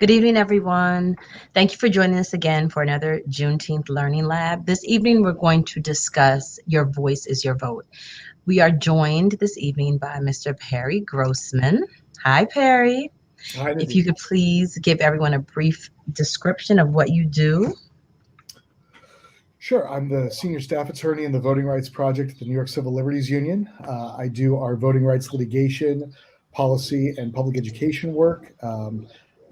Good evening, everyone. Thank you for joining us again for another Juneteenth Learning Lab. This evening, we're going to discuss Your Voice is Your Vote. We are joined this evening by Mr. Perry Grossman. Hi, Perry. Hi, If you Nadine. could please give everyone a brief description of what you do. Sure. I'm the senior staff attorney in the Voting Rights Project at the New York Civil Liberties Union. I do our voting rights litigation, policy, and public education work.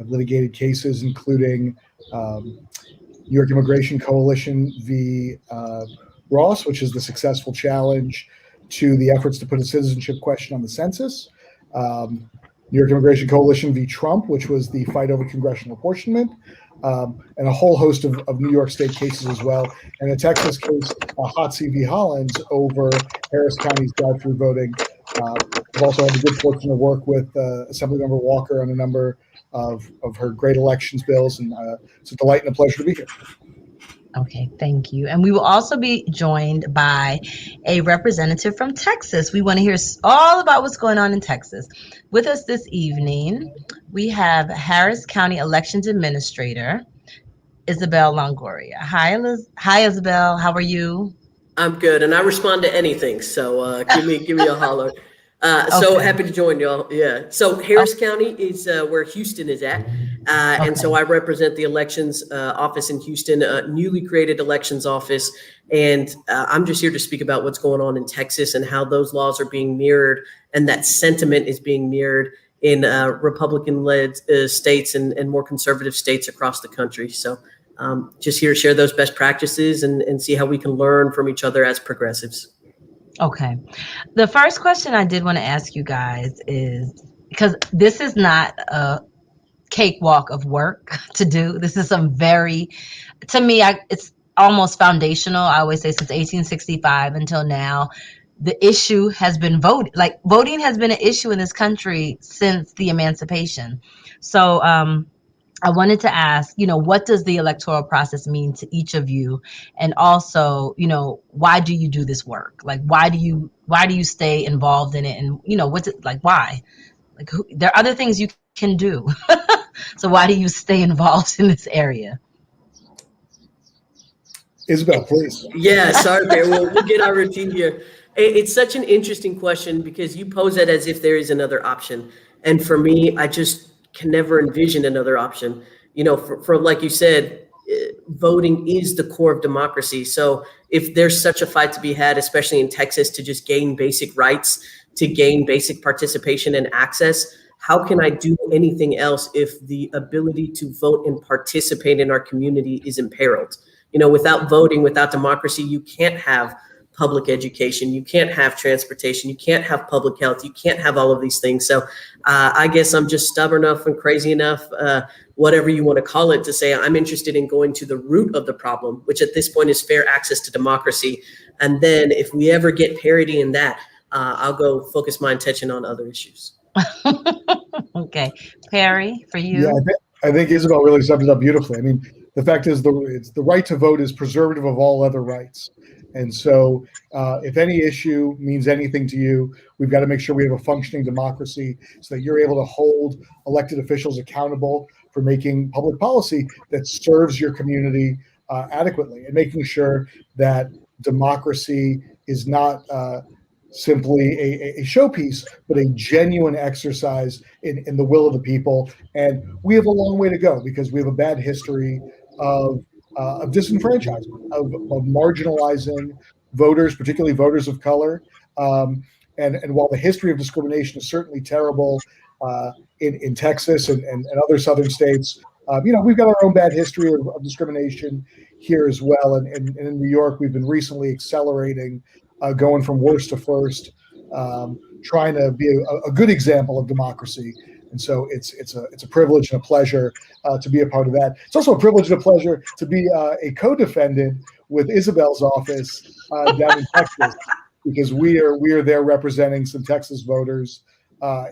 I've litigated cases including New York Immigration Coalition v. Ross, which is the successful challenge to the efforts to put a citizenship question on the census. New York Immigration Coalition v. Trump, which was the fight over congressional apportionment, and a whole host of New York State cases as well. And a Texas case, Hotsy v. Hollins, over Harris County's drive-through voting. I've also had the good fortune to work with Assemblymember Walker on a number of her great elections bills, and it's a delight and a pleasure to be here. Okay, thank you. And we will also be joined by a representative from Texas. We want to hear all about what's going on in Texas. With us this evening, we have Harris County Elections Administrator, Isabel Longoria. Hi, Isabel. How are you? I'm good, and I respond to anything. So give me a holler. So Okay. happy to join y'all. Yeah. So Harris County is where Houston is at, and so I represent the elections office in Houston, newly created elections office, and I'm just here to speak about what's going on in Texas and how those laws are being mirrored, and that sentiment is being mirrored in Republican-led states and more conservative states across the country. So. Just here to share those best practices and see how we can learn from each other as progressives. Okay. The first question I did want to ask you guys is because this is not a cakewalk of work to do. This is some very, to me, it's almost foundational. I always say since 1865 until now, the issue has been voting. Like voting has been an issue in this country since the emancipation. So, I wanted to ask, what does the electoral process mean to each of you? And also, why do you do this work? Like, why do you stay involved in it? And, what's it like, why? Like, there are other things you can do. So why do you stay involved in this area? Isabel, please. Yeah, sorry, Bear. We'll get our routine here. It's such an interesting question because you pose it as if there is another option. And for me, I just can never envision another option. For like you said, voting is the core of democracy. So if there's such a fight to be had, especially in Texas, to just gain basic rights, to gain basic participation and access, how can I do anything else if the ability to vote and participate in our community is imperiled? Without voting, without democracy, you can't have public education, you can't have transportation, you can't have public health, you can't have all of these things. So I guess I'm just stubborn enough and crazy enough, whatever you want to call it, to say I'm interested in going to the root of the problem, which at this point is fair access to democracy. And then if we ever get parity in that, I'll go focus my attention on other issues. Okay. Perry, for Yeah, you? I think Isabel really sums it up beautifully. I mean, the fact is, the right to vote is preservative of all other rights. And so, if any issue means anything to you, we've got to make sure we have a functioning democracy so that you're able to hold elected officials accountable for making public policy that serves your community adequately, and making sure that democracy is not simply a showpiece, but a genuine exercise in the will of the people. And we have a long way to go because we have a bad history of disenfranchisement, of marginalizing voters, particularly voters of color. And while the history of discrimination is certainly terrible in Texas and other southern states, we've got our own bad history of discrimination here as well. And in New York, we've been recently accelerating, going from worst to first, trying to be a good example of democracy. And so it's a privilege and a pleasure to be a part of that. It's also a privilege and a pleasure to be a co-defendant with Isabel's office down in Texas, because we are there representing some Texas voters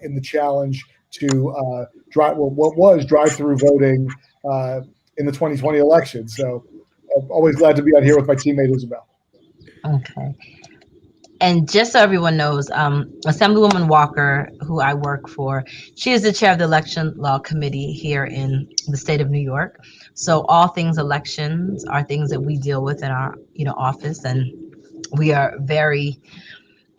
in the challenge to what was drive-through voting in the 2020 election. So I'm always glad to be out here with my teammate Isabel. Okay. And just so everyone knows, Assemblywoman Walker, who I work for, she is the chair of the Election Law Committee here in the state of New York. So all things elections are things that we deal with in our, office, and we are very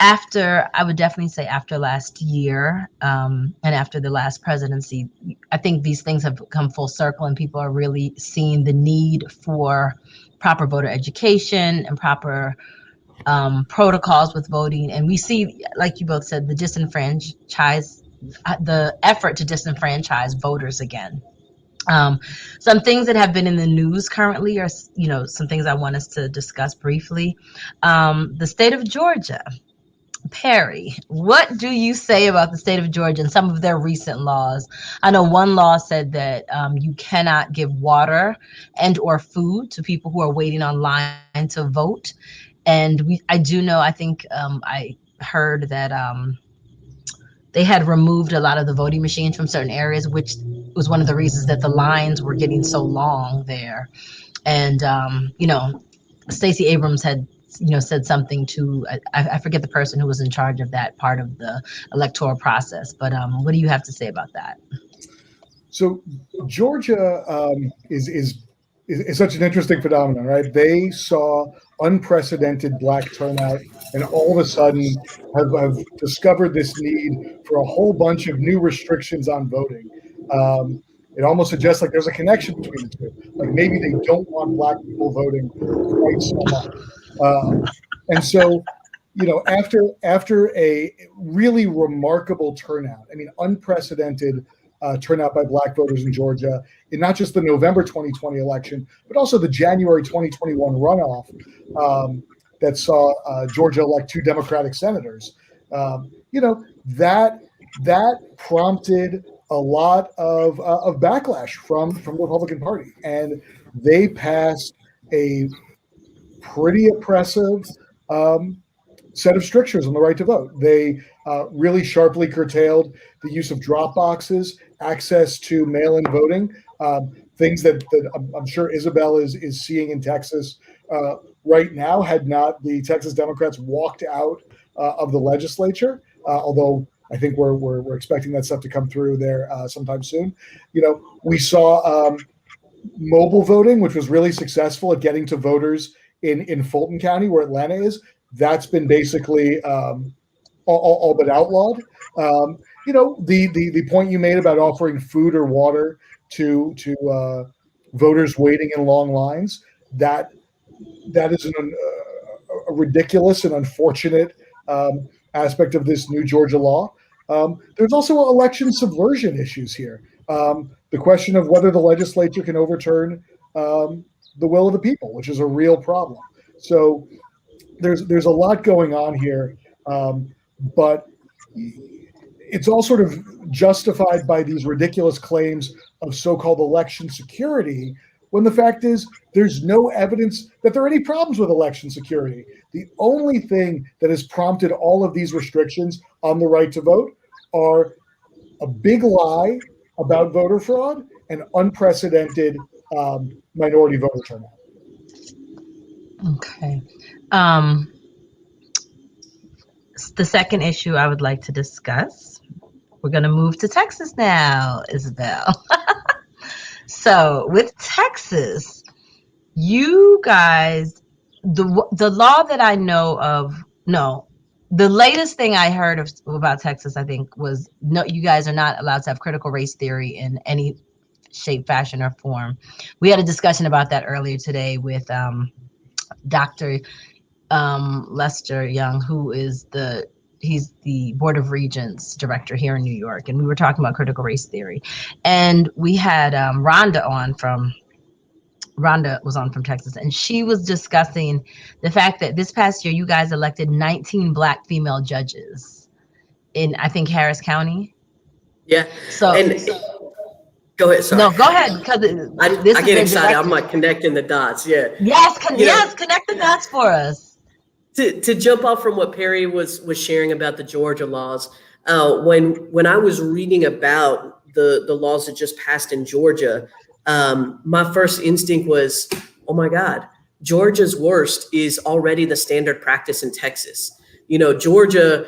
I would definitely say after last year, and after the last presidency, I think these things have come full circle, and people are really seeing the need for proper voter education and proper protocols with voting. And we see, like you both said, the effort to disenfranchise voters again. Some things that have been in the news currently are, some things I want us to discuss briefly. The state of Georgia. Perry, what do you say about the state of Georgia and some of their recent laws? I know one law said that you cannot give water and or food to people who are waiting online to vote. And I think I heard that they had removed a lot of the voting machines from certain areas, which was one of the reasons that the lines were getting so long there. And, Stacey Abrams had said something to, I forget the person who was in charge of that part of the electoral process, but what do you have to say about that? So Georgia is such an interesting phenomenon, right? They saw unprecedented black turnout, and all of a sudden have discovered this need for a whole bunch of new restrictions on voting. It almost suggests like there's a connection between the two. Like maybe they don't want black people voting quite so much. And so, after a really remarkable turnout, I mean, unprecedented turnout by black voters in Georgia in not just the November 2020 election, but also the January 2021 runoff that saw Georgia elect 2 Democratic senators. That prompted a lot of backlash from the Republican Party, and they passed a pretty oppressive set of strictures on the right to vote. They really sharply curtailed the use of drop boxes, access to mail-in voting, things that I'm sure Isabel is seeing in Texas right now. Had not the Texas Democrats walked out of the legislature, although I think we're expecting that stuff to come through there sometime soon. We saw mobile voting, which was really successful at getting to voters in Fulton County, where Atlanta is. That's been basically all but outlawed. The point you made about offering food or water to voters waiting in long lines, that is a ridiculous and unfortunate aspect of this new Georgia law. There's also election subversion issues here. The question of whether the legislature can overturn the will of the people, which is a real problem. So there's a lot going on here, but it's all sort of justified by these ridiculous claims of so-called election security, when the fact is there's no evidence that there are any problems with election security. The only thing that has prompted all of these restrictions on the right to vote are a big lie about voter fraud and unprecedented minority voter turnout. Okay. The second issue I would like to discuss, we're going to move to Texas now, Isabel. So with Texas, you guys, the law that I know of, the latest thing I heard about Texas, I think, was no, you guys are not allowed to have critical race theory in any shape, fashion, or form. We had a discussion about that earlier today with Dr. Lester Young, who is he's the Board of Regents director here in New York, and we were talking about critical race theory. And we had Rhonda was on from Texas, and she was discussing the fact that this past year you guys elected 19 Black female judges in, I think, Harris County. Yeah. So go ahead. Sorry. No, go ahead, because I get excited. I'm like connecting the dots. Yeah. Yes, connect the dots for us. To jump off from what Perry was sharing about the Georgia laws, when I was reading about the laws that just passed in Georgia, my first instinct was, oh my God, Georgia's worst is already the standard practice in Texas. Georgia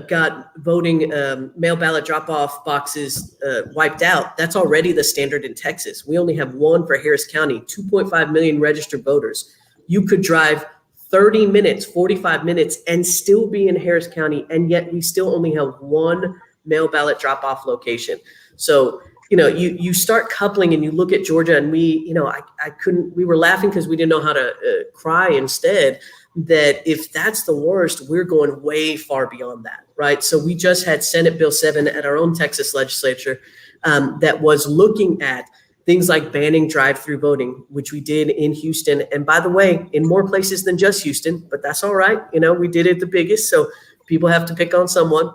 got voting mail ballot drop-off boxes wiped out. That's already the standard in Texas. We only have one for Harris County, 2.5 million registered voters. You could drive 30 minutes, 45 minutes, and still be in Harris County, and yet we still only have one mail ballot drop-off location. So, you start coupling and you look at Georgia, and we were laughing because we didn't know how to cry instead, that if that's the worst, we're going way far beyond that, right? So we just had Senate Bill 7 at our own Texas legislature that was looking at things like banning drive-through voting, which we did in Houston. And by the way, in more places than just Houston, but that's all right. We did it the biggest, so people have to pick on someone.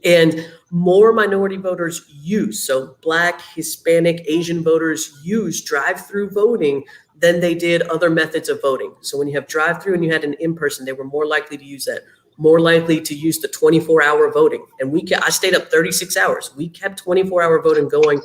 And more minority voters use, so Black, Hispanic, Asian voters use drive-through voting than they did other methods of voting. So when you have drive-through and you had an in-person, they were more likely to use that, more likely to use the 24-hour voting. And I stayed up 36 hours. We kept 24-hour voting going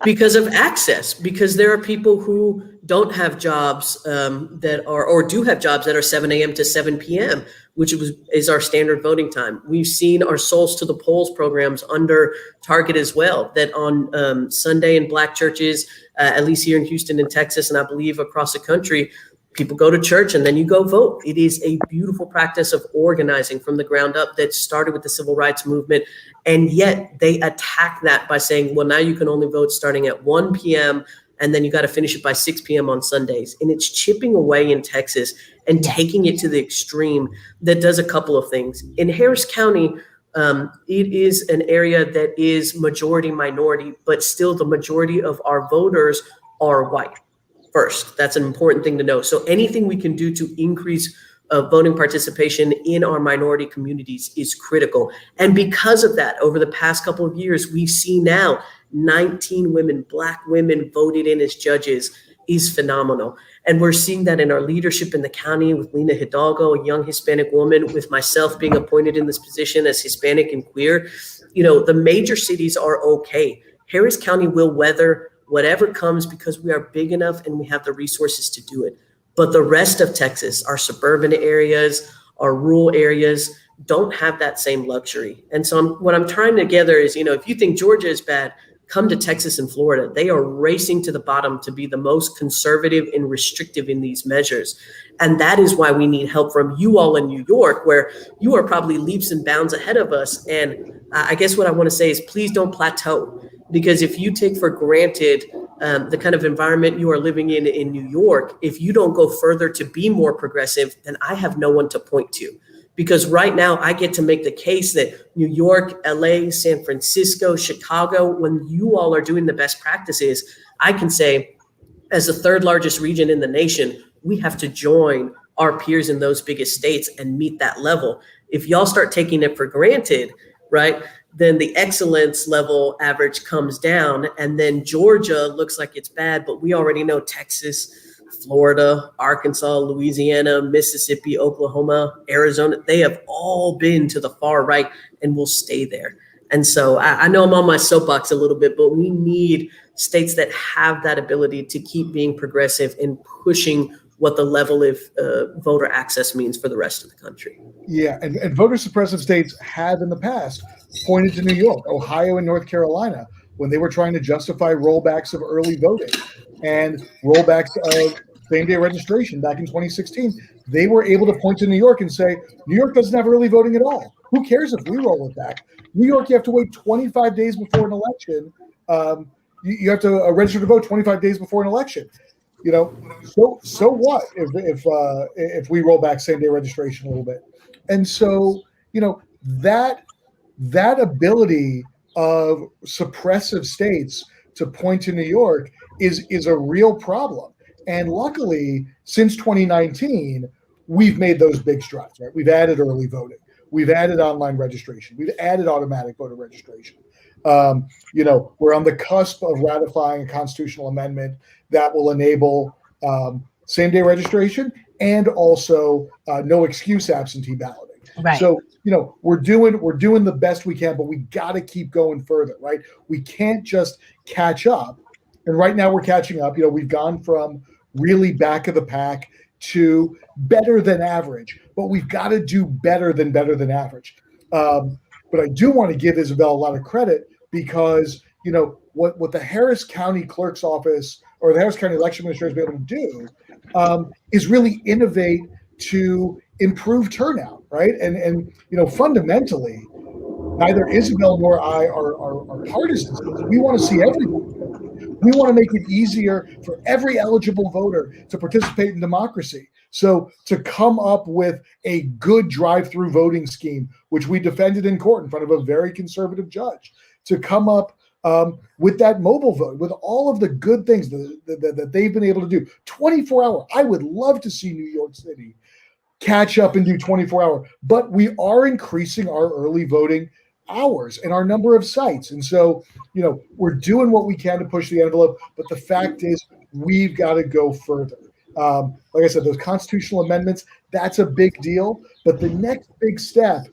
because of access, because there are people who don't have jobs or do have jobs that are 7 a.m. to 7 p.m., which is our standard voting time. We've seen our Souls to the Polls programs under target as well, that on Sunday in Black churches, at least here in Houston and Texas, and I believe across the country, people go to church and then you go vote. It is a beautiful practice of organizing from the ground up that started with the civil rights movement. And yet they attack that by saying, well, now you can only vote starting at 1 p.m. and then you got to finish it by 6 p.m. on Sundays. And it's chipping away in Texas and taking it to the extreme that does a couple of things. In Harris County, it is an area that is majority minority, but still the majority of our voters are white. First, that's an important thing to know. So anything we can do to increase voting participation in our minority communities is critical. And because of that, over the past couple of years, we see now 19 women, Black women voted in as judges is phenomenal. And we're seeing that in our leadership in the county with Lena Hidalgo, a young Hispanic woman, with myself being appointed in this position as Hispanic and queer. The major cities are okay. Harris County will weather whatever comes because we are big enough and we have the resources to do it. But the rest of Texas, our suburban areas, our rural areas, don't have that same luxury. And so what I'm trying to gather is, if you think Georgia is bad, come to Texas and Florida. They are racing to the bottom to be the most conservative and restrictive in these measures. And that is why we need help from you all in New York, where you are probably leaps and bounds ahead of us. And I guess what I want to say is please don't plateau, because if you take for granted the kind of environment you are living in New York, if you don't go further to be more progressive, then I have no one to point to. Because right now I get to make the case that New York, LA, San Francisco, Chicago, when you all are doing the best practices, I can say as the third largest region in the nation, we have to join our peers in those biggest states and meet that level. If y'all start taking it for granted, right, then the excellence level average comes down, and then Georgia looks like it's bad, but we already know Texas, Florida, Arkansas, Louisiana, Mississippi, Oklahoma, Arizona, they have all been to the far right and will stay there. And so I know I'm on my soapbox a little bit, but we need states that have that ability to keep being progressive and pushing what the level of voter access means for the rest of the country. Yeah, and voter suppressive states have in the past pointed to New York, Ohio, and North Carolina when they were trying to justify rollbacks of early voting and rollbacks of same-day registration back in 2016. They were able to point to New York and say, New York doesn't have early voting at all. Who cares if we roll it back? New York, you have to wait 25 days before an election. You have to register to vote 25 days before an election. So what if we roll back same-day registration a little bit? And so, that ability of suppressive states to point to New York is a real problem. And luckily, since 2019, we've made those big strides, right? We've added early voting. We've added online registration. We've added automatic voter registration. We're on the cusp of ratifying a constitutional amendment that will enable same-day registration and also no excuse absentee balloting. Right. So, we're doing the best we can, but we got to keep going further, right? We can't just catch up. And right now we're catching up. We've gone from really back of the pack to better than average, but we've got to do better than average. But I do want to give Isabel a lot of credit because, what the Harris County Clerk's Office or the Harris County Election Administrator is be able to do is really innovate to improve turnout, right? And fundamentally, neither Isabel nor I are partisans. We want to see everybody. We want to make it easier for every eligible voter to participate in democracy. So to come up with a good drive-through voting scheme, which we defended in court in front of a very conservative judge, to come up with that mobile vote, with all of the good things that they've been able to do. 24-hour. I would love to see New York City catch up and do 24-hour, but we are increasing our early voting hours and our number of sites. And so, we're doing what we can to push the envelope, but the fact is we've got to go further. Like I said, those constitutional amendments, that's a big deal. But the next big step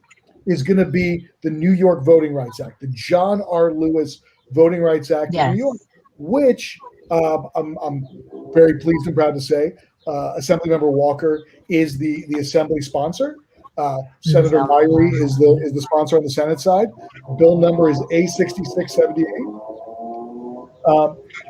is going to be the New York Voting Rights Act, the John R. Lewis Voting Rights Act of New York, which I'm very pleased and proud to say Assemblymember Walker is the Assembly sponsor. Senator Myrie is the sponsor on the Senate side. Bill number is A6678.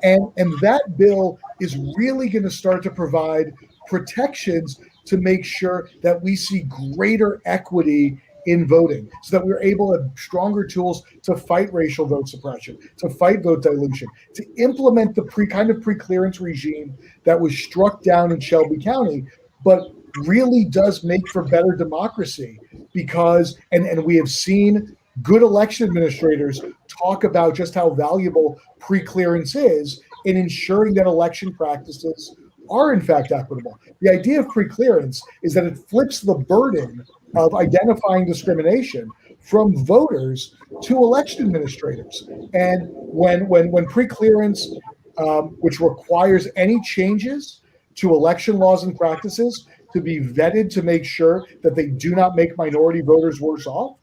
And that bill is really going to start to provide protections to make sure that we see greater equity in voting, so that we're able to have stronger tools to fight racial vote suppression, to fight vote dilution, to implement the pre-clearance regime that was struck down in Shelby County, but really does make for better democracy because, and we have seen good election administrators talk about just how valuable pre-clearance is in ensuring that election practices are in fact equitable. The idea of pre-clearance is that it flips the burden of identifying discrimination from voters to election administrators. And when pre-clearance, which requires any changes to election laws and practices to be vetted to make sure that they do not make minority voters worse off,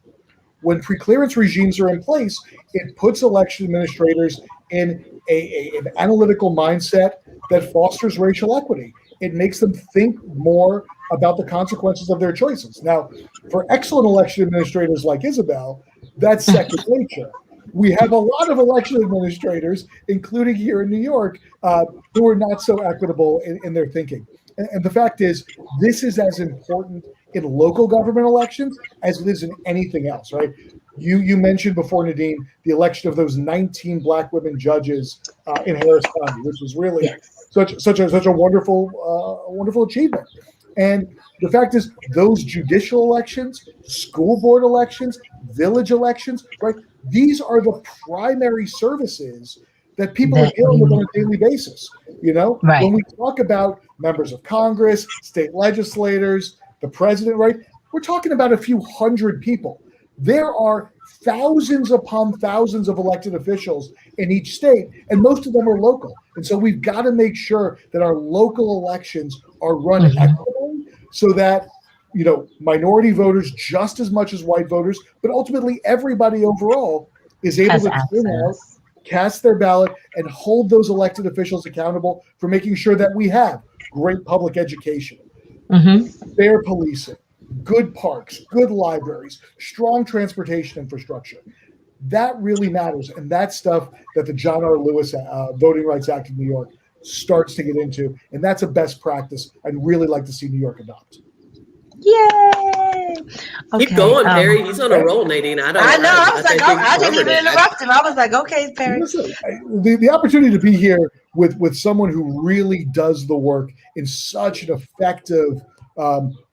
when pre-clearance regimes are in place, it puts election administrators in an analytical mindset that fosters racial equity. It makes them think more about the consequences of their choices. Now, for excellent election administrators like Isabel, that's second nature. We have a lot of election administrators, including here in New York, who are not so equitable in their thinking. And the fact is, this is as important in local government elections as it is in anything else, right? You mentioned before, Nadine, the election of those 19 Black women judges in Harris County, which was really such a wonderful achievement. And the fact is, those judicial elections, school board elections, village elections, right? These are the primary services that people are dealing with on a daily basis. Right. When we talk about members of Congress, state legislators, the president, right? We're talking about a few hundred people. There are thousands upon thousands of elected officials in each state, and most of them are local. And so we've got to make sure that our local elections are run equitably so that, minority voters just as much as white voters, but ultimately everybody overall is able to turn out, cast their ballot, and hold those elected officials accountable for making sure that we have great public education, fair policing, good parks, good libraries, strong transportation infrastructure. That really matters. And that's stuff that the John R. Lewis Voting Rights Act of New York starts to get into. And that's a best practice I'd really like to see New York adopt. Yay! Okay, Keep going, Perry. He's on a roll, Nadine. I know. I was like, I didn't even interrupt him. I was like, okay, Perry. Listen, the opportunity to be here with someone who really does the work in such an effective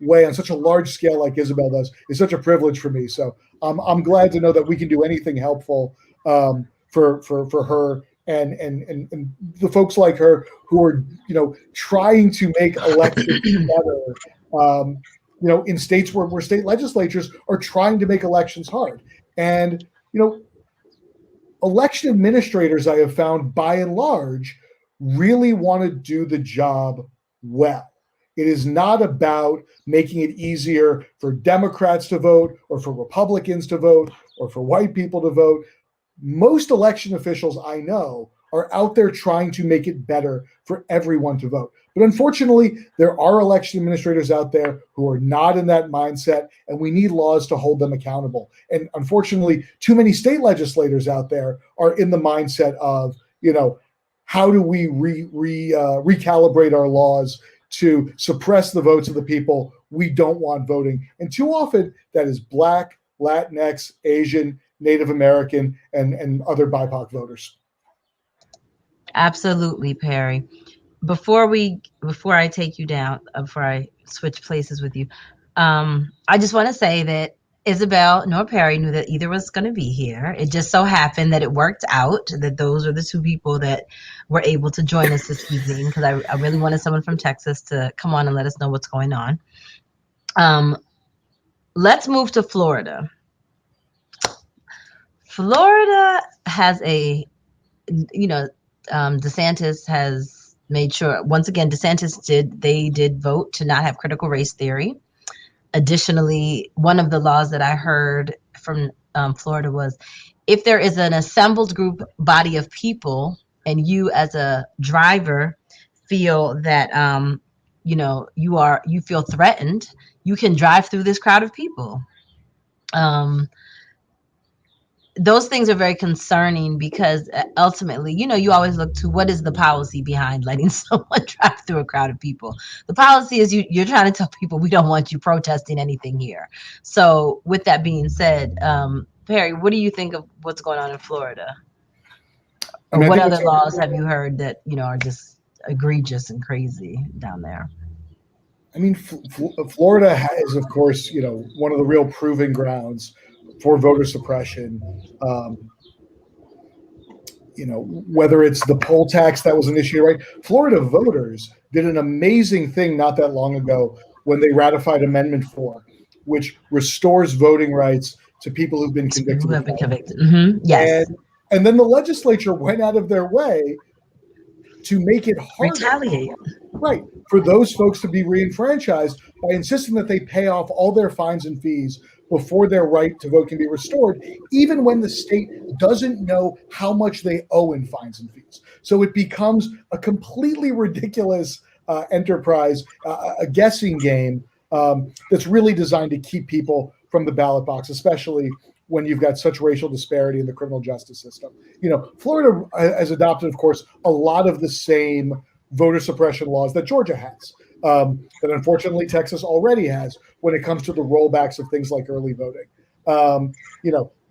way on such a large scale like Isabel does is such a privilege for me. So I'm glad to know that we can do anything helpful for her and the folks like her who are trying to make elections better. In states where state legislatures are trying to make elections hard. And, election administrators, I have found by and large, really want to do the job well. It is not about making it easier for Democrats to vote or for Republicans to vote or for white people to vote. Most election officials I know are out there trying to make it better for everyone to vote. But unfortunately, there are election administrators out there who are not in that mindset, and we need laws to hold them accountable. And unfortunately, too many state legislators out there are in the mindset of, how do we recalibrate our laws to suppress the votes of the people we don't want voting? And too often, that is Black, Latinx, Asian, Native American, and other BIPOC voters. Absolutely, Perry. Before I take you down, before I switch places with you, I just want to say that Isabel nor Perry knew that either was going to be here. It just so happened that it worked out that those are the two people that were able to join us this evening, because I really wanted someone from Texas to come on and let us know what's going on. Let's move to Florida. Florida has DeSantis has made sure, once again, DeSantis did vote to not have critical race theory. Additionally, one of the laws that I heard from Florida was, if there is an assembled body of people and you as a driver feel that you feel threatened, you can drive through this crowd of people. Those things are very concerning, because ultimately, you always look to what is the policy behind letting someone drive through a crowd of people. The policy is you're trying to tell people we don't want you protesting anything here. So with that being said, Perry, what do you think of what's going on in Florida? Or what other laws have you heard that, are just egregious and crazy down there? I mean, Florida is, of course, one of the real proving grounds for voter suppression. Whether it's the poll tax that was an issue, right? Florida voters did an amazing thing not that long ago when they ratified Amendment 4, which restores voting rights to people who've been convicted. Who have been convicted. Mm-hmm. Yes. And then the legislature went out of their way to make it harder, retaliate, right, for those folks to be reenfranchised by insisting that they pay off all their fines and fees before their right to vote can be restored, even when the state doesn't know how much they owe in fines and fees. So it becomes a completely ridiculous enterprise, a guessing game that's really designed to keep people from the ballot box, especially when you've got such racial disparity in the criminal justice system. Florida has adopted, of course, a lot of the same voter suppression laws that Georgia has, that unfortunately Texas already has when it comes to the rollbacks of things like early voting.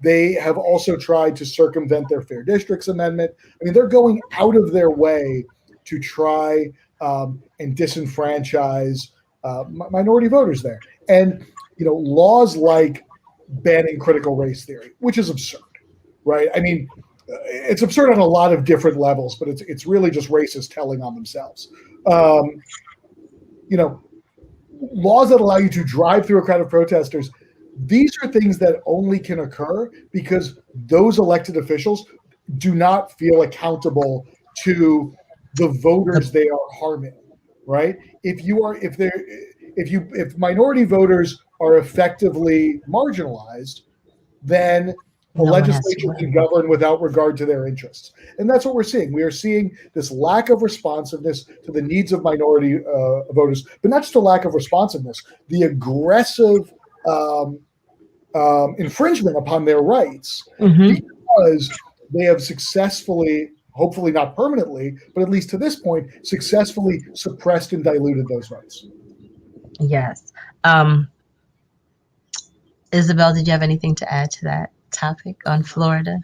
They have also tried to circumvent their Fair Districts Amendment. I mean, they're going out of their way to try and disenfranchise minority voters there. And, laws like banning critical race theory, which is absurd, right? I mean, it's absurd on a lot of different levels, but it's really just racists telling on themselves. Laws that allow you to drive through a crowd of protesters, these are things that only can occur because those elected officials do not feel accountable to the voters they are harming, right? If minority voters are effectively marginalized, then the legislature can govern without regard to their interests. And that's what we're seeing. We are seeing this lack of responsiveness to the needs of minority voters, but not just a lack of responsiveness, the aggressive infringement upon their rights, because they have successfully, hopefully not permanently, but at least to this point, successfully suppressed and diluted those votes. Yes. Isabel, did you have anything to add to that topic on Florida?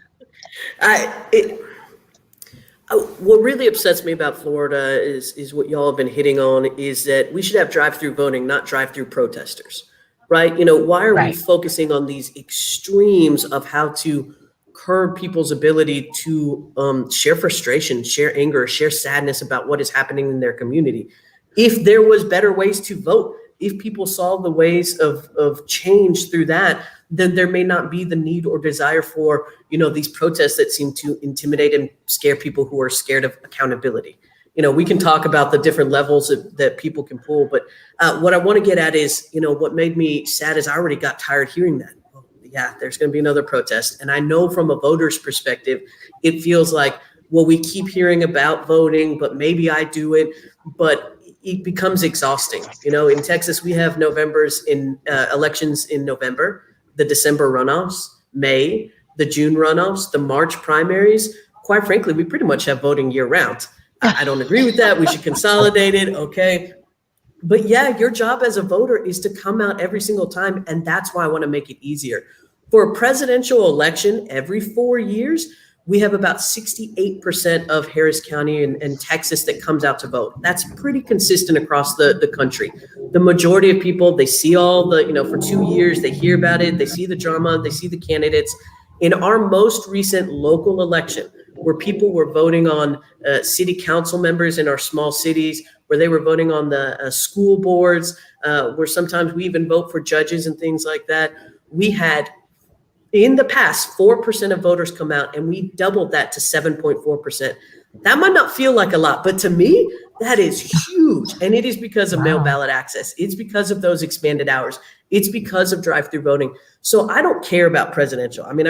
What really upsets me about Florida is what y'all have been hitting on, is that we should have drive-through voting, not drive-through protesters, right? Why are we focusing on these extremes of how to curb people's ability to share frustration, share anger, share sadness about what is happening in their community? If there was better ways to vote, if people saw the ways of change through that, then there may not be the need or desire for, these protests that seem to intimidate and scare people who are scared of accountability. We can talk about the different levels that people can pull, but what I want to get at is, what made me sad is I already got tired hearing that. Yeah, there's going to be another protest. And I know from a voter's perspective, it feels like, well, we keep hearing about voting, but maybe I do it, but it becomes exhausting. In Texas, we have elections in November, the December runoffs, May, the June runoffs, the March primaries. Quite frankly, we pretty much have voting year round. I don't agree with that. We should consolidate it. Okay. But yeah, your job as a voter is to come out every single time. And that's why I want to make it easier. For a presidential election every 4 years, we have about 68% of Harris County and Texas that comes out to vote. That's pretty consistent across the country. The majority of people, they see all for 2 years, they hear about it, they see the drama, they see the candidates. In our most recent local election, where people were voting on city council members in our small cities, where they were voting on the school boards, where sometimes we even vote for judges and things like that, we had in the past, 4% of voters come out, and we doubled that to 7.4%. That might not feel like a lot, but to me, that is huge. And it is because of mail ballot access. It's because of those expanded hours. It's because of drive-through voting. So I don't care about presidential. I mean,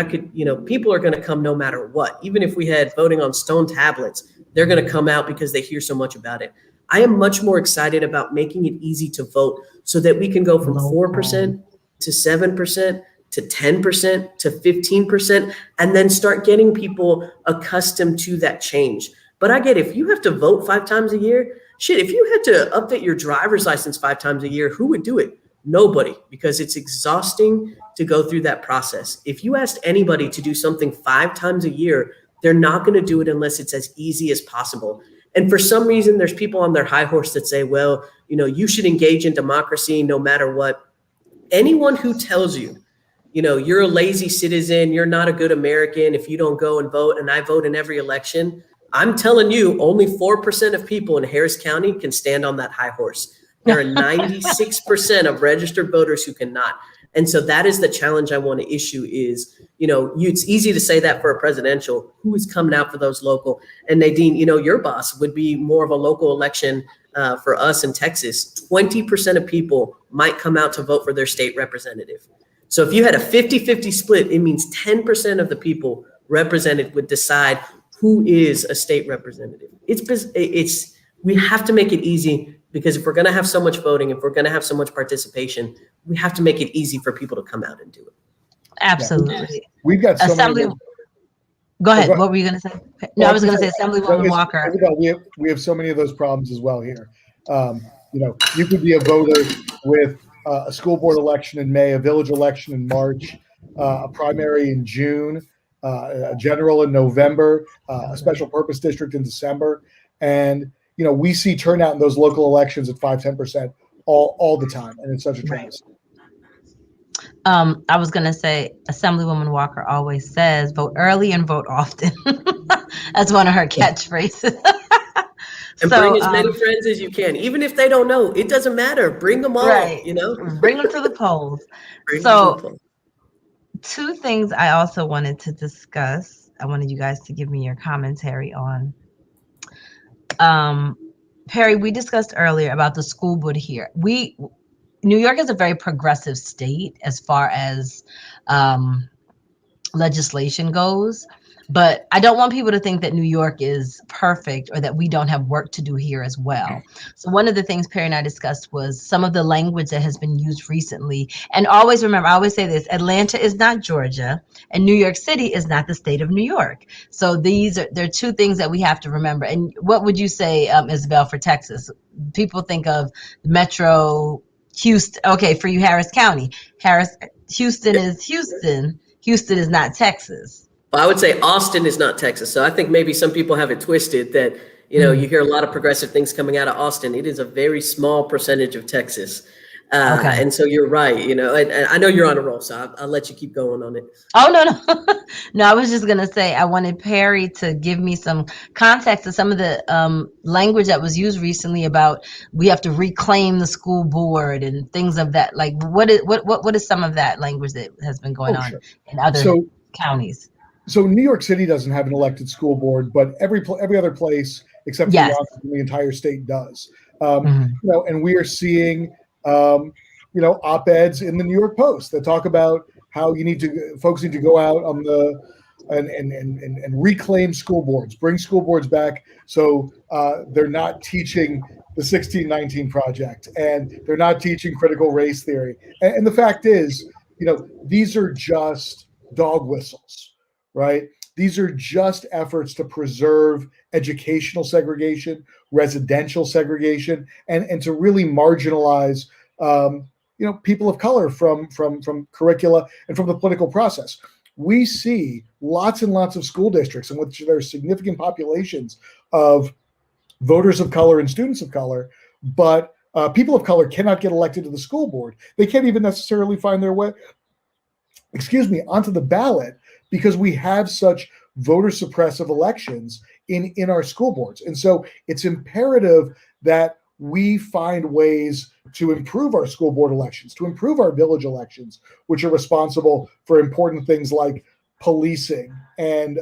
people are going to come no matter what. Even if we had voting on stone tablets, they're going to come out because they hear so much about it. I am much more excited about making it easy to vote so that we can go from 4% to 7%. to 10% to 15%, and then start getting people accustomed to that change. But I get if you have to vote 5 times a year, shit, if you had to update your driver's license 5 times a year, who would do it? Nobody, because it's exhausting to go through that process. If you asked anybody to do something 5 times a year, they're not going to do it unless it's as easy as possible. And for some reason, there's people on their high horse that say, well, you should engage in democracy no matter what. Anyone who tells you, you're a lazy citizen, you're not a good American if you don't go and vote, and I vote in every election, I'm telling you, only 4% of people in Harris County can stand on that high horse. There are 96% of registered voters who cannot. And so that is the challenge I want to issue is, it's easy to say that for a presidential. Who is coming out for those local? And Nadine, your boss would be more of a local election for us in Texas. 20% of people might come out to vote for their state representative. So if you had a 50-50 split, it means 10% of the people represented would decide who is a state representative. We have to make it easy, because if we're going to have so much voting, if we're going to have so much participation, we have to make it easy for people to come out and do it. Absolutely. Yeah. We've got so many. Go ahead. What were you going to say? No, I was going to say Assemblywoman Walker. We have so many of those problems as well here. You could be a voter with a school board election in May, a village election in March, a primary in June, a general in November, a special purpose district in December. And, we see turnout in those local elections at 5-10% all the time. And it's such a travesty. I was going to say, Assemblywoman Walker always says, vote early and vote often. That's one of her catchphrases. And bring as many friends as you can, even if they don't know. It doesn't matter. Bring them all. Right. Bring them to the polls. Two things I also wanted to discuss. I wanted you guys to give me your commentary on. Perry, we discussed earlier about the school board here. New York is a very progressive state as far as legislation goes. But I don't want people to think that New York is perfect or that we don't have work to do here as well. So one of the things Perry and I discussed was some of the language that has been used recently. And always remember, I always say this, Atlanta is not Georgia and New York City is not the state of New York. So there are two things that we have to remember. And what would you say, Isabel, for Texas? People think of Metro Houston. Okay, for you, Harris County. Houston is Houston. Houston is not Texas. I would say Austin is not Texas. So I think maybe some people have it twisted that, you hear a lot of progressive things coming out of Austin. It is a very small percentage of Texas. Okay. And so you're right. And I know you're on a roll, so I'll let you keep going on it. Oh, no. No, I was just going to say, I wanted Perry to give me some context to some of the language that was used recently about we have to reclaim the school board and things of that. Like, what is some of that language that has been going on in other counties? So New York City doesn't have an elected school board, but every other place except for the entire state does. And we are seeing, op-eds in the New York Post that talk about how folks need to go out on and reclaim school boards, bring school boards back so they're not teaching the 1619 Project and they're not teaching critical race theory. And the fact is, these are just dog whistles, right? These are just efforts to preserve educational segregation, residential segregation, and to really marginalize people of color from curricula and from the political process. We see lots and lots of school districts in which there are significant populations of voters of color and students of color, but people of color cannot get elected to the school board. They can't even necessarily find their way, onto the ballot because we have such voter suppressive elections in our school boards. And so it's imperative that we find ways to improve our school board elections, to improve our village elections, which are responsible for important things like policing and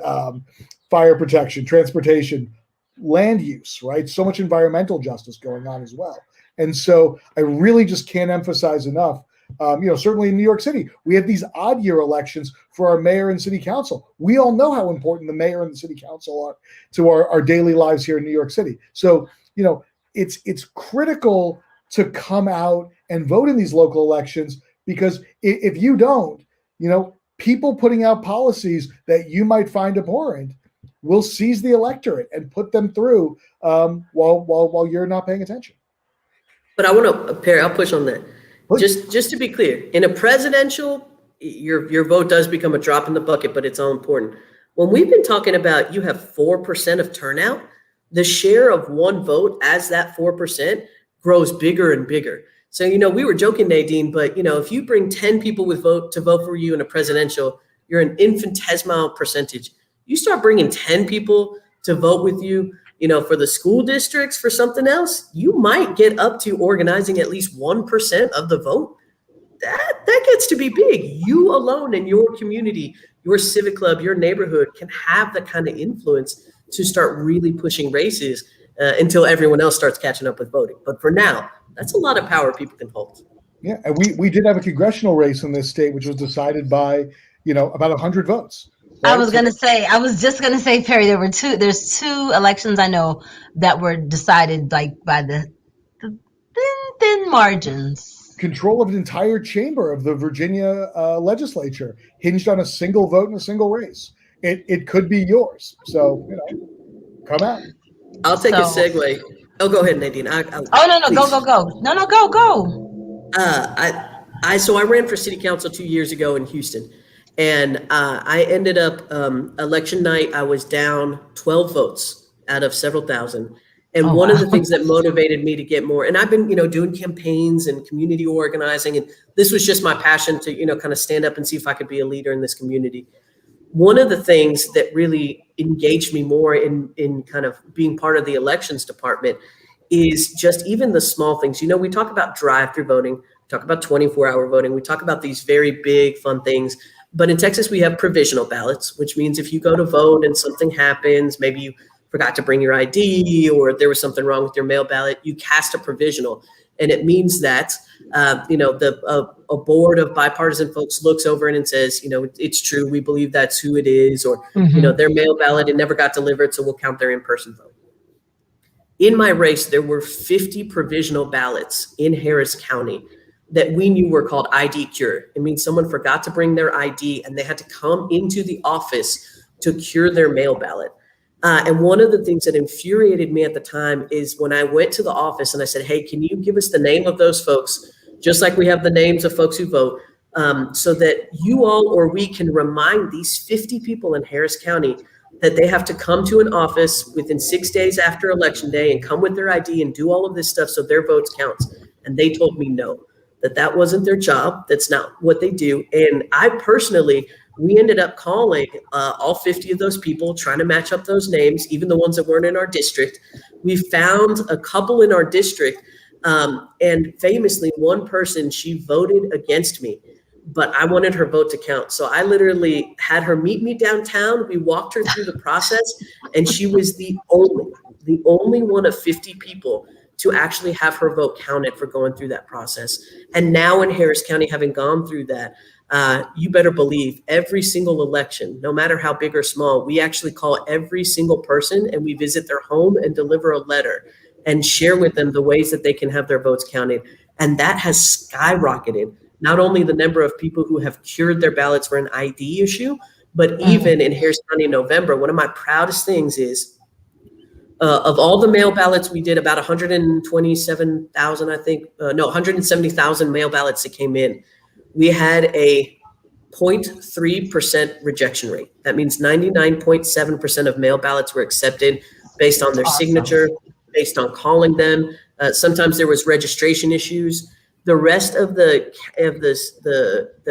fire protection, transportation, land use, right? So much environmental justice going on as well. And so I really just can't emphasize enough, certainly in New York City, we have these odd year elections for our mayor and city council. We all know how important the mayor and the city council are to our daily lives here in New York City. So, it's critical to come out and vote in these local elections, because if you don't, people putting out policies that you might find abhorrent will seize the electorate and put them through while you're not paying attention. But I want to, Perry, I'll push on that. Just to be clear, in a presidential, your vote does become a drop in the bucket, but it's all important. When we've been talking about you have 4% of turnout, the share of one vote as that 4% grows bigger and bigger. So, we were joking, Nadine, but, if you bring 10 people to vote for you in a presidential, you're an infinitesimal percentage. You start bringing 10 people to vote with you, for the school districts, for something else, you might get up to organizing at least 1% of the vote. That gets to be big. You alone in your community, your civic club, your neighborhood can have the kind of influence to start really pushing races until everyone else starts catching up with voting. But for now, that's a lot of power people can hold. Yeah, and we did have a congressional race in this state, which was decided by, about 100 votes. Right? I was just gonna say, Perry, there's two elections I know that were decided by the thin margins. Control of an entire chamber of the Virginia legislature hinged on a single vote in a single race. It could be yours. So, come out. I'll take a segue. Oh, go ahead, Nadine. No, go. No, go. So I ran for city council 2 years ago in Houston, and I ended up election night. I was down 12 votes out of several thousand. And one of the things that motivated me to get more, and I've been, doing campaigns and community organizing, and this was just my passion to, kind of stand up and see if I could be a leader in this community. One of the things that really engaged me more in kind of being part of the elections department is just even the small things. We talk about drive-through voting, we talk about 24-hour voting, we talk about these very big, fun things. But in Texas, we have provisional ballots, which means if you go to vote and something happens, maybe you forgot to bring your ID or there was something wrong with your mail ballot, you cast a provisional. And it means that, a board of bipartisan folks looks over it and says, it's true, we believe that's who it is, or, their mail ballot, it never got delivered, so we'll count their in-person vote. In my race, there were 50 provisional ballots in Harris County that we knew were called ID cure. It means someone forgot to bring their ID and they had to come into the office to cure their mail ballot. And one of the things that infuriated me at the time is when I went to the office and I said, hey, can you give us the name of those folks, just like we have the names of folks who vote, so that you all or we can remind these 50 people in Harris County that they have to come to an office within 6 days after Election Day and come with their ID and do all of this stuff so their votes count. And they told me no, that wasn't their job. That's not what they do. And I personally, we ended up calling all 50 of those people, trying to match up those names, even the ones that weren't in our district. We found a couple in our district, and famously, one person, she voted against me, but I wanted her vote to count. So I literally had her meet me downtown. We walked her through the process, and she was the only one of 50 people to actually have her vote counted for going through that process. And now in Harris County, having gone through that, You better believe every single election, no matter how big or small, we actually call every single person and we visit their home and deliver a letter and share with them the ways that they can have their votes counted. And that has skyrocketed not only the number of people who have cured their ballots for an ID issue, but even in Harris County in November, one of my proudest things is of all the mail ballots we did, about 127,000, I think, 170,000 mail ballots that came in. We had a 0.3% rejection rate. That means 99.7% of mail ballots were accepted based on their signature, based on calling them. Sometimes there was registration issues. The rest of the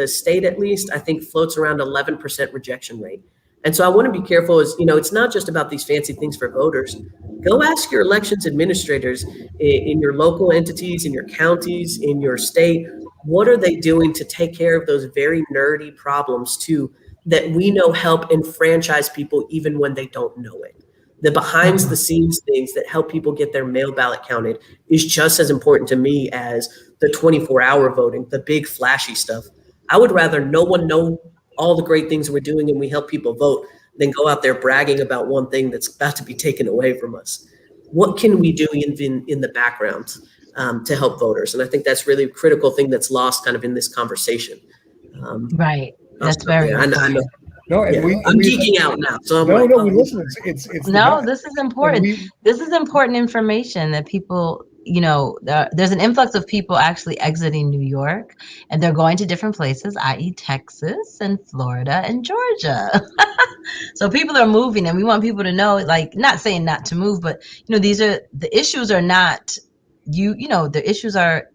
state, at least, I think floats around 11% rejection rate. And so I want to be careful is, it's not just about these fancy things for voters. Go ask your elections administrators in your local entities, in your counties, in your state, what are they doing to take care of those very nerdy problems too, that we know help enfranchise people even when they don't know it. The behind the scenes things that help people get their mail ballot counted is just as important to me as the 24-hour voting, the big flashy stuff. I would rather no one know all the great things we're doing and we help people vote than go out there bragging about one thing that's about to be taken away from us. What can we do in the background to help voters? And I think that's really a critical thing that's lost kind of in this conversation. Right. That's very I know. No, and I'm geeking out now. So we listen. It's this is important. This is important information that people, there's an influx of people actually exiting New York and they're going to different places, i.e. Texas and Florida and Georgia. So people are moving and we want people to know, like, not saying not to move, but, the issues are not, the issues are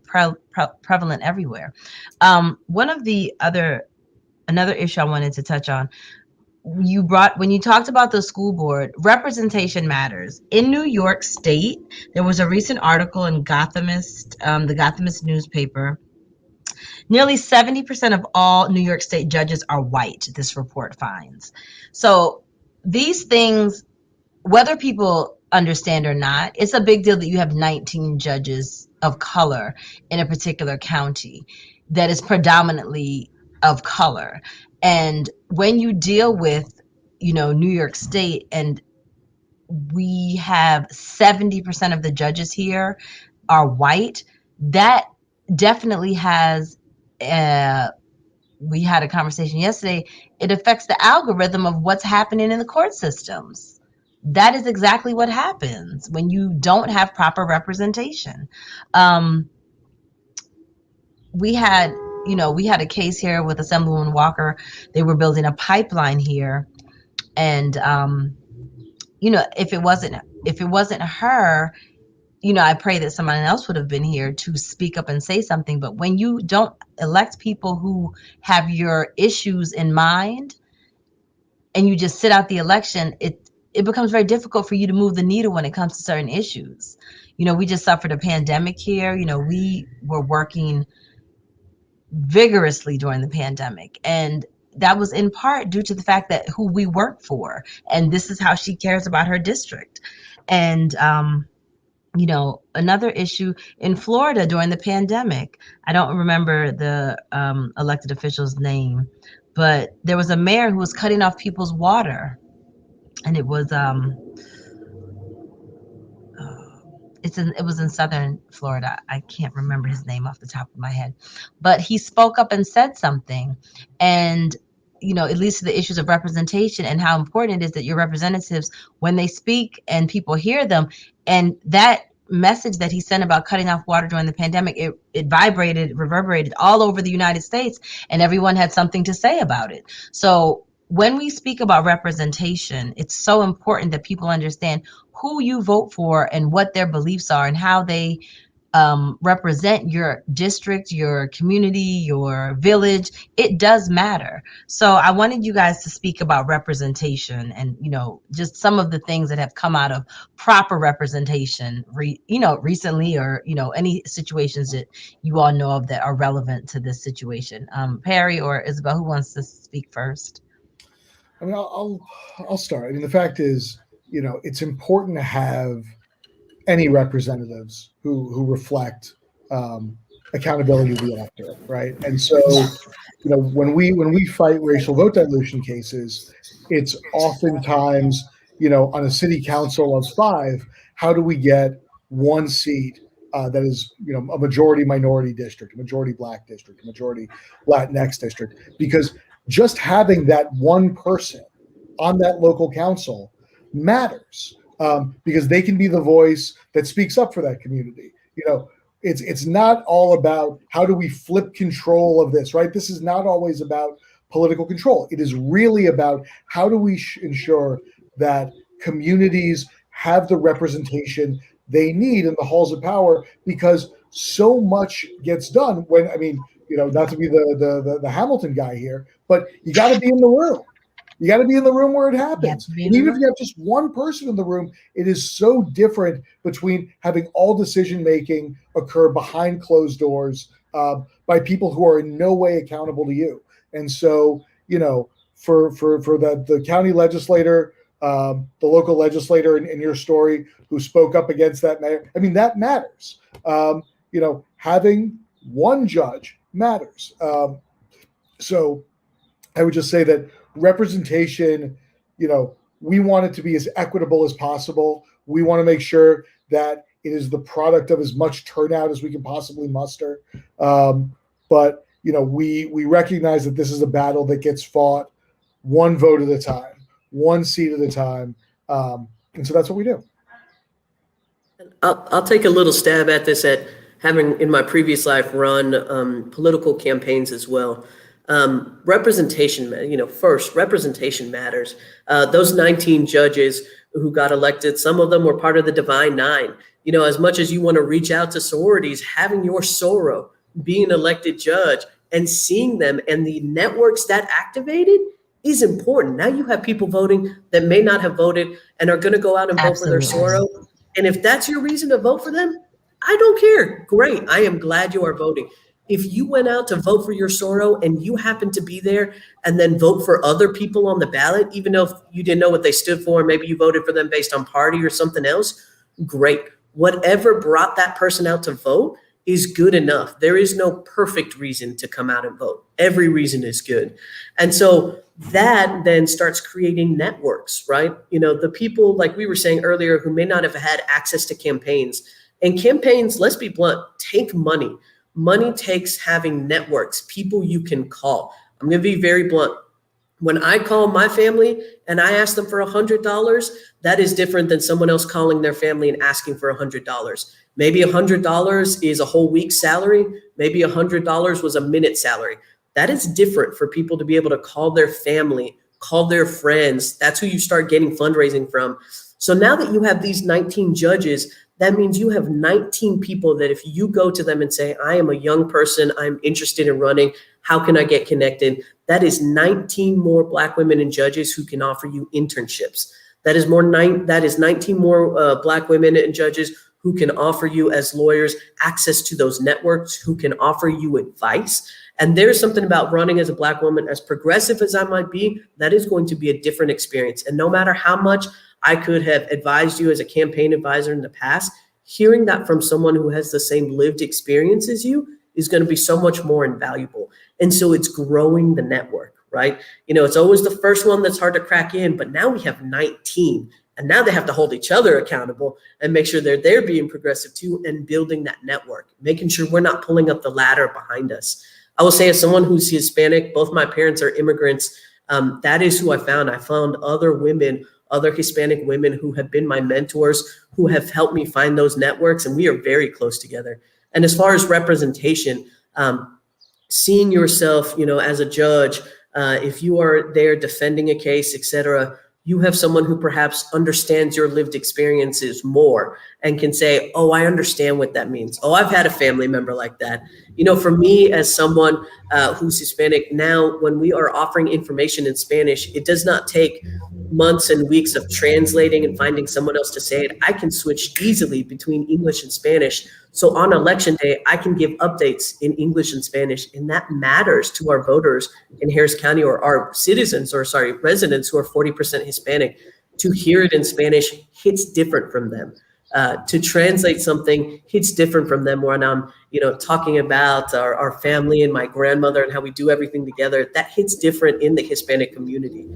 prevalent everywhere. Another issue I wanted to touch on, when you talked about the school board, representation matters. In New York State, there was a recent article in Gothamist, the Gothamist newspaper. Nearly 70% of all New York State judges are white, this report finds. So these things, whether people understand or not, it's a big deal that you have 19 judges of color in a particular county that is predominantly of color. And when you deal with, New York State, and we have 70% of the judges here are white, that definitely has, we had a conversation yesterday, it affects the algorithm of what's happening in the court systems. That is exactly what happens when you don't have proper representation. We had a case here with Assemblywoman Walker. They were building a pipeline here, and if it wasn't her, I pray that someone else would have been here to speak up and say something. But when you don't elect people who have your issues in mind, and you just sit out the election, it becomes very difficult for you to move the needle when it comes to certain issues. We just suffered a pandemic here. We were working vigorously during the pandemic, and that was in part due to the fact that who we work for, and this is how she cares about her district. And another issue in Florida during the pandemic, I don't remember the elected official's name, but there was a mayor who was cutting off people's water, and it was it was in southern Florida. I can't remember his name off the top of my head, but he spoke up and said something, and it leads to the issues of representation and how important it is that your representatives, when they speak and people hear them, and that message that he sent about cutting off water during the pandemic, it reverberated all over the United States, and everyone had something to say about it. So when we speak about representation, it's so important that people understand who you vote for and what their beliefs are and how they represent your district, your community, your village. It does matter. So I wanted you guys to speak about representation and, just some of the things that have come out of proper representation, recently, or, any situations that you all know of that are relevant to this situation. Perry or Isabel, who wants to speak first? I mean, I'll start. I mean, the fact is, it's important to have any representatives who reflect accountability to be after it, right? And so, when we fight racial vote dilution cases, it's oftentimes, on a city council of 5, how do we get one seat that is, a majority minority district, a majority Black district, a majority Latinx district? Because just having that one person on that local council matters, because they can be the voice that speaks up for that community. It's not all about how do we flip control of this, right? This is not always about political control. It is really about how do we ensure that communities have the representation they need in the halls of power, because so much gets done when, not to be the Hamilton guy here, but you got to be in the room. You got to be in the room where it happens. And even if you have just one person in the room, it is so different between having all decision-making occur behind closed doors by people who are in no way accountable to you. And so, for the county legislator, the local legislator in your story who spoke up against that mayor, that matters. Having one judge matters. So I would just say that representation, we want it to be as equitable as possible. We want to make sure that it is the product of as much turnout as we can possibly muster. But we recognize that this is a battle that gets fought one vote at a time, one seat at a time. And so that's what we do. I'll take a little stab at this, at having in my previous life run political campaigns as well. Representation, first, representation matters. Those 19 judges who got elected, some of them were part of the Divine Nine. As much as you want to reach out to sororities, having your soror be an elected judge and seeing them and the networks that activated is important. Now you have people voting that may not have voted and are going to go out and vote for their soror. And if that's your reason to vote for them, I don't care. Great. I am glad you are voting. If you went out to vote for your soror and you happen to be there and then vote for other people on the ballot, even though you didn't know what they stood for, maybe you voted for them based on party or something else, great. Whatever brought that person out to vote is good enough. There is no perfect reason to come out and vote. Every reason is good. And so that then starts creating networks, right? The people, like we were saying earlier, who may not have had access to campaigns. And campaigns, let's be blunt, take money. Money takes having networks, people you can call. I'm going to be very blunt. When I call my family and I ask them for $100, that is different than someone else calling their family and asking for $100. Maybe $100 is a whole week's salary. Maybe $100 was a minute's salary. That is different for people to be able to call their family, call their friends. That's who you start getting fundraising from. So now that you have these 19 judges, that means you have 19 people that if you go to them and say, I am a young person, I'm interested in running, how can I get connected? That is 19 more Black women and judges who can offer you internships. That is 19 more Black women and judges who can offer you as lawyers access to those networks, who can offer you advice. And there's something about running as a Black woman, as progressive as I might be, that is going to be a different experience. And no matter how much I could have advised you as a campaign advisor in the past, hearing that from someone who has the same lived experience as you is going to be so much more invaluable. And so it's growing the network, right? It's always the first one that's hard to crack in, but now we have 19. And now they have to hold each other accountable and make sure they're being progressive too, and building that network, making sure we're not pulling up the ladder behind us. I will say, as someone who's Hispanic, both my parents are immigrants. That is who I found. I found other women, other Hispanic women who have been my mentors, who have helped me find those networks, and we are very close together. And as far as representation, seeing yourself, as a judge, if you are there defending a case, et cetera, you have someone who perhaps understands your lived experiences more and can say, oh, I understand what that means. Oh, I've had a family member like that. For me, as someone who's Hispanic now, when we are offering information in Spanish, it does not take months and weeks of translating and finding someone else to say it. I can switch easily between English and Spanish. So on election day, I can give updates in English and Spanish, and that matters to our voters in Harris County, or our residents who are 40% Hispanic. To hear it in Spanish hits different from them. To translate something hits different from them when I'm, talking about our family and my grandmother and how we do everything together. That hits different in the Hispanic community.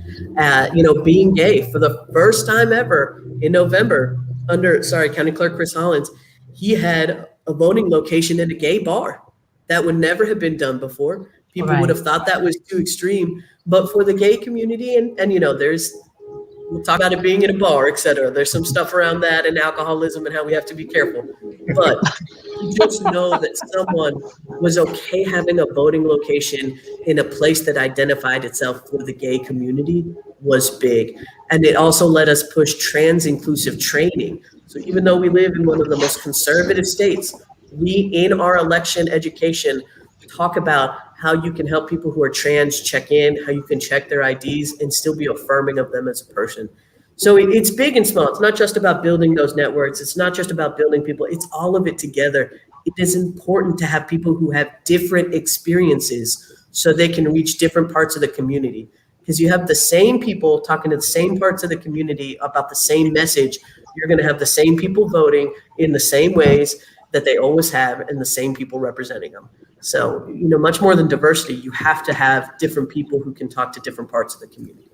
Being gay for the first time ever in November County Clerk Chris Hollins, he had a voting location in a gay bar. That would never have been done before. People would have thought that was too extreme, but for the gay community, and we'll talk about it being in a bar, et cetera. There's some stuff around that and alcoholism and how we have to be careful. But to just know that someone was okay having a voting location in a place that identified itself for the gay community was big. And it also let us push trans inclusive training. So even though we live in one of the most conservative states, we, in our election education, talk about how you can help people who are trans check in, how you can check their IDs and still be affirming of them as a person. So it's big and small. It's not just about building those networks. It's not just about building people. It's all of it together. It is important to have people who have different experiences so they can reach different parts of the community. Because you have the same people talking to the same parts of the community about the same message. You're going to have the same people voting in the same ways that they always have and the same people representing them. So, much more than diversity, you have to have different people who can talk to different parts of the community.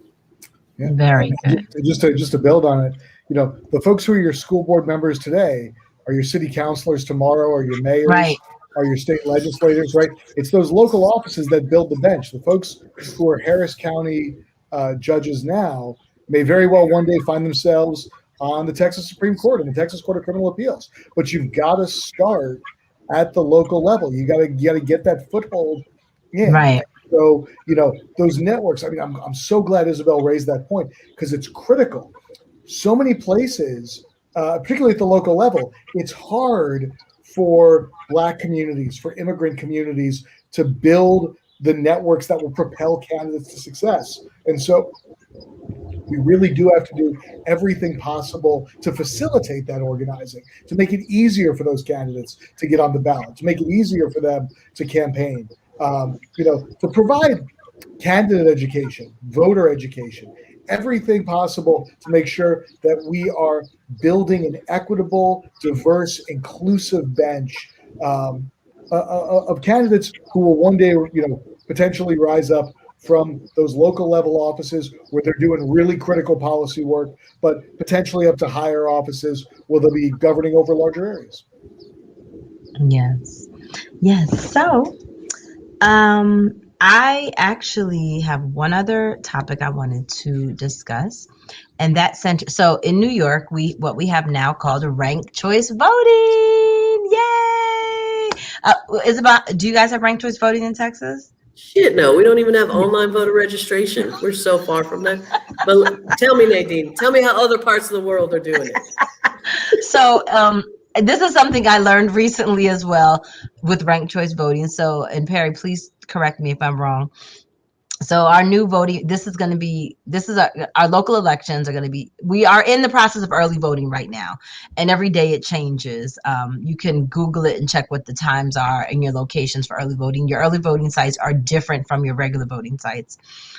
Yeah. Very good. Just to build on it, the folks who are your school board members today are your city councilors tomorrow, or your mayors, right, are your state legislators, right? It's those local offices that build the bench. The folks who are Harris County judges now may very well one day find themselves on the Texas Supreme Court and the Texas Court of Criminal Appeals. But you've got to start at the local level. You got to get that foothold in. Right. So, those networks, I mean, I'm so glad Isabel raised that point because it's critical. So many places, particularly at the local level, it's hard for Black communities, for immigrant communities to build the networks that will propel candidates to success. And so we really do have to do everything possible to facilitate that organizing, to make it easier for those candidates to get on the ballot, to make it easier for them to campaign, to provide candidate education, voter education, everything possible to make sure that we are building an equitable, diverse, inclusive bench of candidates who will one day, potentially rise up from those local level offices where they're doing really critical policy work, but potentially up to higher offices where they'll be governing over larger areas. Yes. So, I actually have one other topic I wanted to discuss, and that's so in New York, what we have now called ranked choice voting. Yay! Do you guys have ranked choice voting in Texas? Shit, no, we don't even have online voter registration. We're so far from that. But tell me, Nadine, tell me how other parts of the world are doing it. So, this is something I learned recently as well with ranked choice voting. So, and Perry, please correct me if I'm wrong. So our new voting, our local elections are going to be, we are in the process of early voting right now. And every day it changes. You can Google it and check what the times are and your locations for early voting. Your early voting sites are different from your regular voting sites.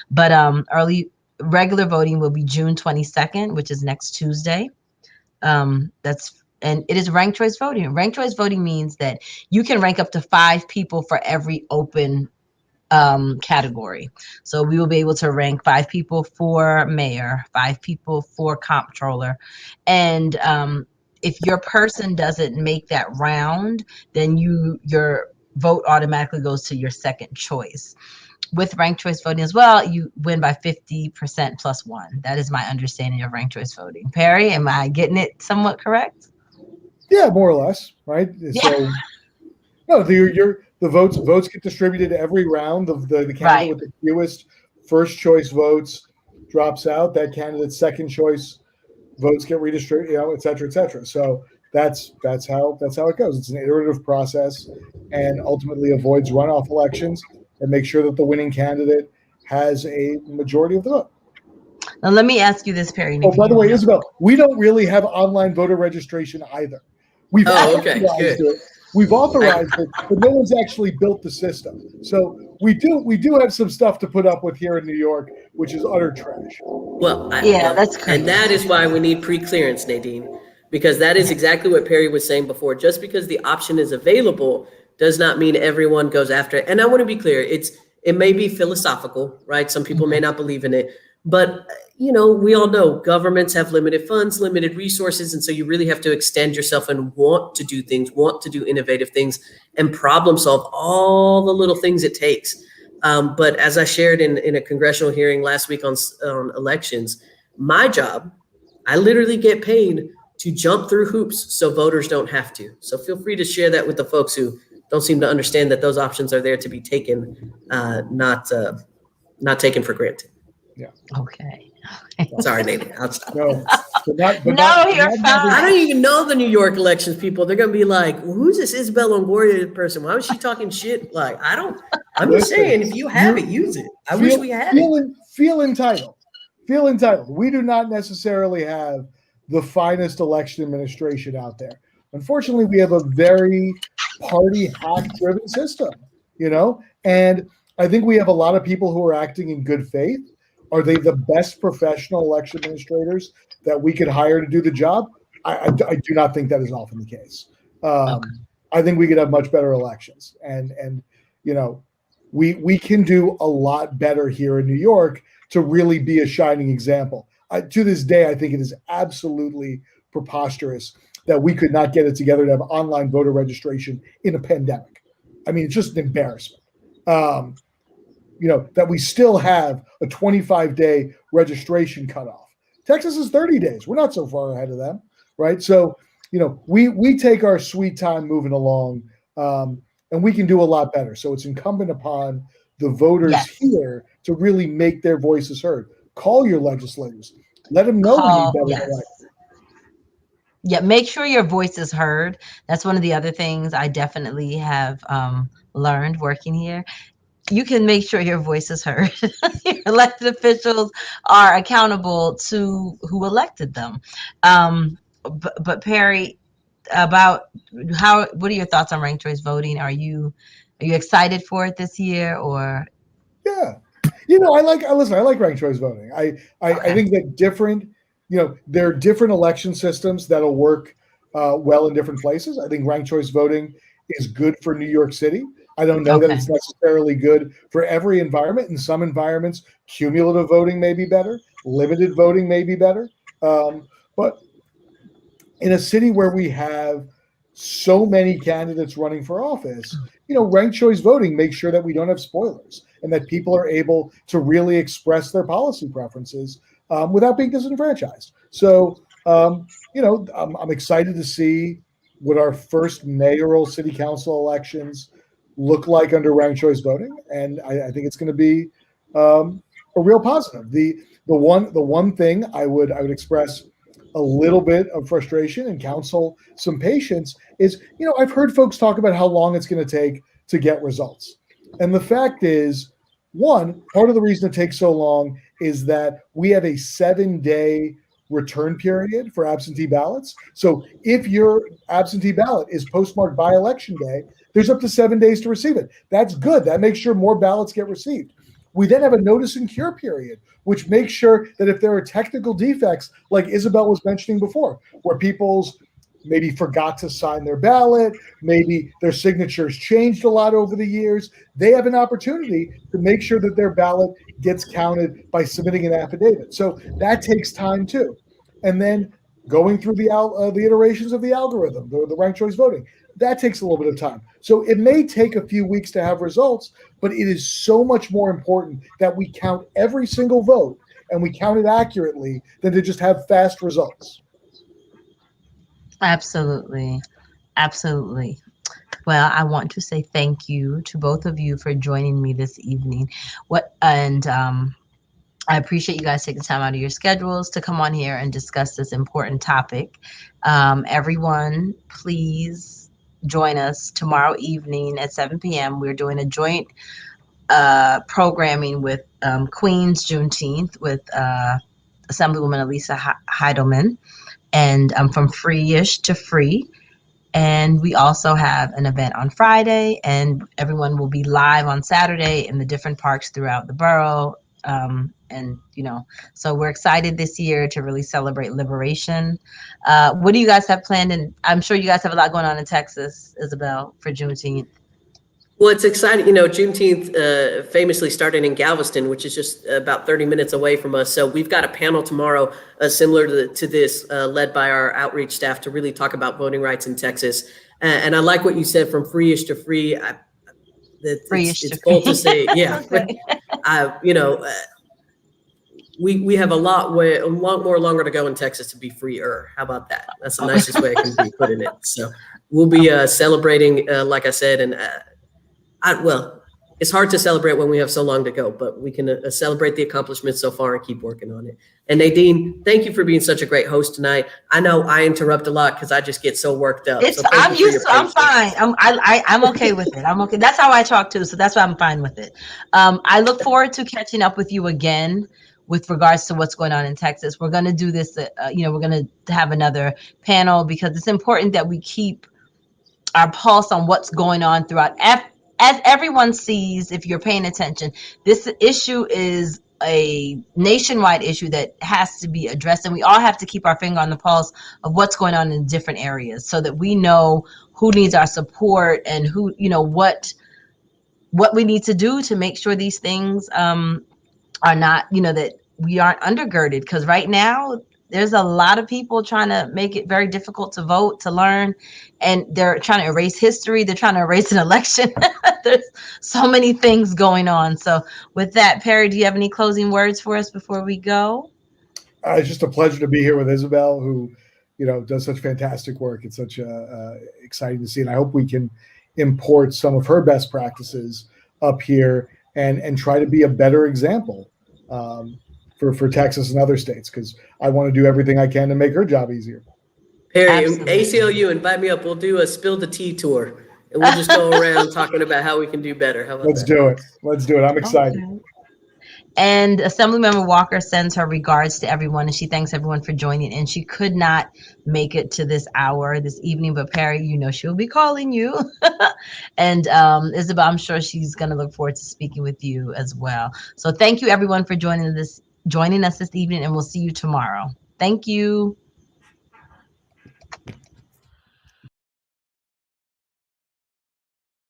But regular voting will be June 22nd, which is next Tuesday. And it is ranked choice voting. Ranked choice voting means that you can rank up to 5 people for every open category. So we will be able to rank 5 people for mayor, 5 people for comptroller. And if your person doesn't make that round, then your vote automatically goes to your second choice. With ranked choice voting as well, you win by 50% plus 1. That is my understanding of ranked choice voting. Perry, am I getting it somewhat correct? Yeah, more or less, right? Yeah. So no, the votes get distributed every round. The candidate right. with the fewest first choice votes drops out. That candidate's second choice votes get redistributed, et cetera, et cetera. So that's how it goes. It's an iterative process, and ultimately avoids runoff elections and makes sure that the winning candidate has a majority of the vote. Now let me ask you this, Perry. Oh, by the way, Isabel, we don't really have online voter registration either. We've authorized it. We've aughthorized it, but no one's actually built the system. So we do have some stuff to put up with here in New York, which is utter trash. Well, that's crazy. And that is why we need pre-clearance, Nadine. because that is exactly what Perry was saying before. Just because the option is available does not mean everyone goes after it. And I want to be clear, it may be philosophical, right? Some people may not believe in it, but we all know governments have limited funds, limited resources, and so you really have to extend yourself and want to do things, want to do innovative things, and problem solve all the little things it takes. But as I shared in a congressional hearing last week on elections, my job, I literally get paid to jump through hoops so voters don't have to. So feel free to share that with the folks who don't seem to understand that those options are there to be taken, not taken for granted. Yeah. Okay. Sorry, Nate. I'll stop. No, you're fine. I don't even know the New York elections, people. They're gonna be like, well, "Who's this Isabel Longoria person? Why was she talking shit?" Like, I'm just saying, if you have it, use it. I wish we had it. Feel entitled. Feel entitled. We do not necessarily have the finest election administration out there. Unfortunately, we have a very party hack-driven system, and I think we have a lot of people who are acting in good faith. Are they the best professional election administrators that we could hire to do the job? I do not think that is often the case. I think we could have much better elections, and we can do a lot better here in New York to really be a shining example. To this day, I think it is absolutely preposterous that we could not get it together to have online voter registration in a pandemic. I mean, it's just an embarrassment. That we still have a 25-day registration cutoff. Texas is 30 days. We're not so far ahead of them, right? So, we take our sweet time moving along, and we can do a lot better. So it's incumbent upon the voters here to really make their voices heard. Call your legislators. Let them know we need better. Yeah, make sure your voice is heard. That's one of the other things I definitely have learned working here. You can make sure your voice is heard. Elected officials are accountable to who elected them. But Perry, what are your thoughts on ranked choice voting? Are you excited for it this year, or? Yeah, I like ranked choice voting. I think that there are different election systems that'll work well in different places. I think ranked choice voting is good for New York City. I don't know that it's necessarily good for every environment. In some environments, cumulative voting may be better, limited voting may be better. But in a city where we have so many candidates running for office, ranked choice voting makes sure that we don't have spoilers and that people are able to really express their policy preferences without being disenfranchised. So, I'm excited to see what our first mayoral city council elections look like under ranked choice voting, and I think it's going to be a real positive. The one thing I would express a little bit of frustration and counsel some patience is, I've heard folks talk about how long it's going to take to get results, and the fact is, part of the reason it takes so long is that we have a 7-day return period for absentee ballots. So if your absentee ballot is postmarked by election day, there's up to 7 days to receive it. That's good. That makes sure more ballots get received. We then have a notice and cure period, which makes sure that if there are technical defects, like Isabel was mentioning before, where people's maybe forgot to sign their ballot, maybe their signatures changed a lot over the years, they have an opportunity to make sure that their ballot gets counted by submitting an affidavit. So that takes time too. And then going through the iterations of the algorithm, the ranked choice voting, that takes a little bit of time. So it may take a few weeks to have results, but it is so much more important that we count every single vote and we count it accurately than to just have fast results. Absolutely. Absolutely. Well, I want to say thank you to both of you for joining me this evening. I appreciate you guys taking time out of your schedules to come on here and discuss this important topic. Everyone, please join us tomorrow evening at 7 p.m. We're doing a joint programming with Queen's Juneteenth with Assemblywoman Elisa Heidelman, and from Free-ish to Free. And we also have an event on Friday, and everyone will be live on Saturday in the different parks throughout the borough, And so we're excited this year to really celebrate liberation. What do you guys have planned? And I'm sure you guys have a lot going on in Texas, Isabel, for Juneteenth. Well, it's exciting. Juneteenth famously started in Galveston, which is just about 30 minutes away from us. So we've got a panel tomorrow similar to this, led by our outreach staff, to really talk about voting rights in Texas. And I like what you said, from free-ish to free. It's bold to say, yeah. Okay. We have a lot more longer to go in Texas to be freer. How about that? That's the nicest way I can be putting it. So we'll be celebrating, like I said, and it's hard to celebrate when we have so long to go, but we can celebrate the accomplishments so far and keep working on it. And Nadine, thank you for being such a great host tonight. I know I interrupt a lot because I just get so worked up. I'm fine. I'm okay with it. I'm okay. That's how I talk too. So that's why I'm fine with it. I look forward to catching up with you again with regards to what's going on in Texas. We're going to do this, we're going to have another panel because it's important that we keep our pulse on what's going on throughout. As everyone sees, if you're paying attention, this issue is a nationwide issue that has to be addressed, and we all have to keep our finger on the pulse of what's going on in different areas so that we know who needs our support and who, what we need to do to make sure these things are not, that we aren't undergirded. Because right now, there's a lot of people trying to make it very difficult to vote, to learn, and they're trying to erase history. They're trying to erase an election. There's so many things going on. So with that, Perry, do you have any closing words for us before we go? It's just a pleasure to be here with Isabel, who, does such fantastic work. It's such exciting to see. And I hope we can import some of her best practices up here and try to be a better example for Texas and other states, because I want to do everything I can to make her job easier. Perry, ACLU, invite me up. We'll do a Spill the Tea tour, and we'll just go around talking about how we can do better. How about Let's do it. Let's do it. I'm excited. Okay. And Assemblymember Walker sends her regards to everyone, and she thanks everyone for joining. And she could not make it to this hour this evening, but Perry, she'll be calling you. And Isabel, I'm sure she's going to look forward to speaking with you as well. So thank you, everyone, for joining us this evening, and we'll see you tomorrow. Thank you.